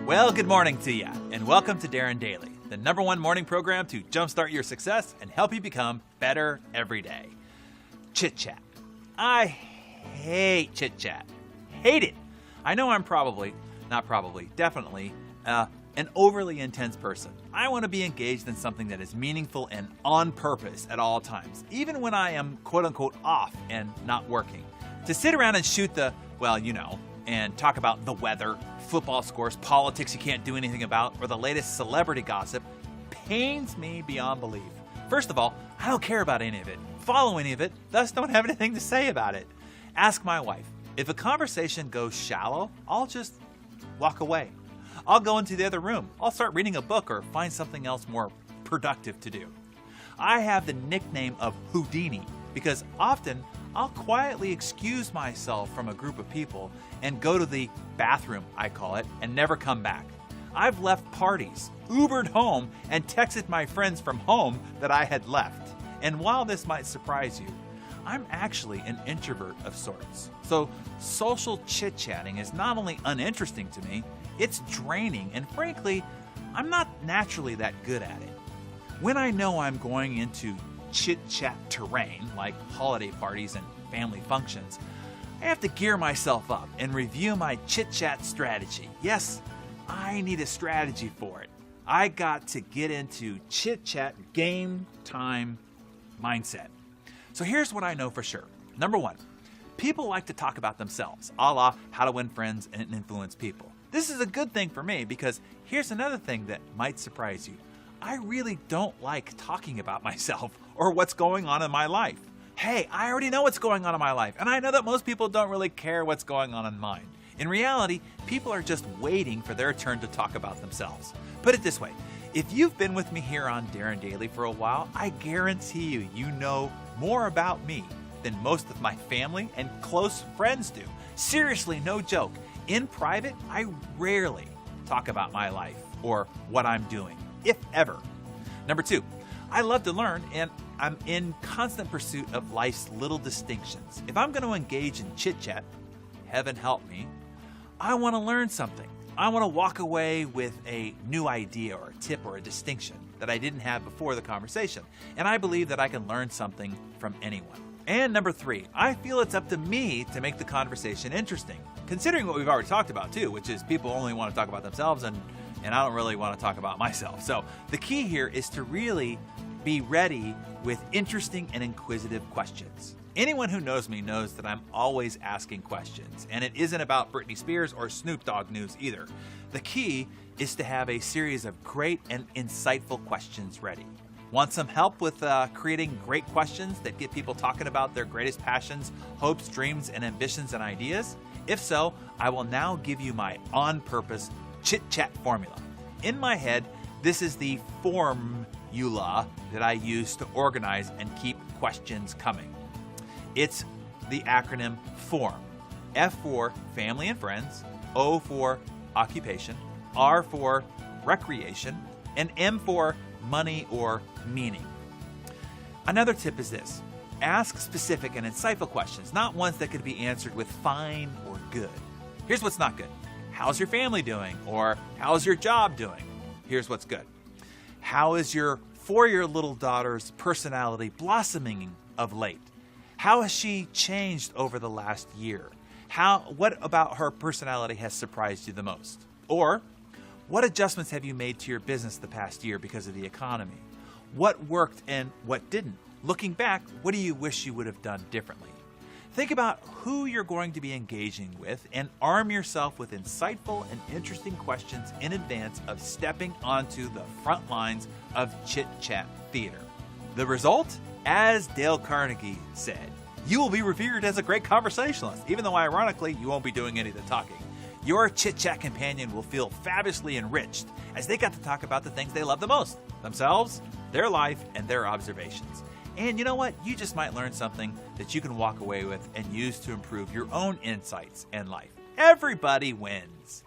Well, good morning to you, and welcome to Daren Daily, the #1 morning program to jumpstart your success and help you become better every day. Chit-chat. I hate chit-chat. Hate it. I know I'm definitely an overly intense person. I want to be engaged in something that is meaningful and on purpose at all times, even when I am quote-unquote off and not working. To sit around and shoot the, and talk about the weather, football scores, politics you can't do anything about, or the latest celebrity gossip pains me beyond belief. First of all, I don't care about any of it, follow any of it, thus don't have anything to say about it. Ask my wife. If a conversation goes shallow, I'll just walk away. I'll go into the other room. I'll start reading a book or find something else more productive to do. I have the nickname of Houdini because often I'll quietly excuse myself from a group of people and go to the bathroom, I call it, and never come back. I've left parties, Ubered home, and texted my friends from home that I had left. And while this might surprise you, I'm actually an introvert of sorts. So social chit-chatting is not only uninteresting to me, it's draining, and frankly, I'm not naturally that good at it. When I know I'm going into chit-chat terrain, like holiday parties and family functions, I have to gear myself up and review my chit-chat strategy. Yes, I need a strategy for it. I got to get into chit-chat game time mindset. So here's what I know for sure. Number 1, people like to talk about themselves, a la how to win friends and influence people. This is a good thing for me because here's another thing that might surprise you. I really don't like talking about myself or what's going on in my life. Hey, I already know what's going on in my life, and I know that most people don't really care what's going on in mine. In reality, people are just waiting for their turn to talk about themselves. Put it this way, if you've been with me here on Daren Daily for a while, I guarantee you know more about me than most of my family and close friends do. Seriously, no joke. In private, I rarely talk about my life or what I'm doing, if ever. Number 2, I love to learn, and I'm in constant pursuit of life's little distinctions. If I'm going to engage in chit-chat, heaven help me, I want to learn something. I want to walk away with a new idea or a tip or a distinction that I didn't have before the conversation. And I believe that I can learn something from anyone. And number 3, I feel it's up to me to make the conversation interesting. Considering what we've already talked about too, which is people only want to talk about themselves and I don't really want to talk about myself. So the key here is to really be ready with interesting and inquisitive questions. Anyone who knows me knows that I'm always asking questions, and it isn't about Britney Spears or Snoop Dogg news either. The key is to have a series of great and insightful questions ready. Want some help with creating great questions that get people talking about their greatest passions, hopes, dreams, and ambitions and ideas? If so, I will now give you my on-purpose chit-chat formula. In my head, this is the formula that I use to organize and keep questions coming. It's the acronym FORM. F for family and friends, O for occupation, R for recreation, and M for money or meaning. Another tip is this. Ask specific and insightful questions, not ones that could be answered with fine or good. Here's what's not good. How's your family doing? Or how's your job doing? Here's what's good. How is your 4-year little daughter's personality blossoming of late? How has she changed over the last year? What about her personality has surprised you the most? Or, what adjustments have you made to your business the past year because of the economy? What worked and what didn't? Looking back, what do you wish you would have done differently? Think about who you're going to be engaging with and arm yourself with insightful and interesting questions in advance of stepping onto the front lines of chit-chat theater. The result? As Dale Carnegie said, you will be revered as a great conversationalist, even though ironically you won't be doing any of the talking. Your chit-chat companion will feel fabulously enriched as they got to talk about the things they love the most, themselves, their life, and their observations. And you know what? You just might learn something that you can walk away with and use to improve your own insights and life. Everybody wins.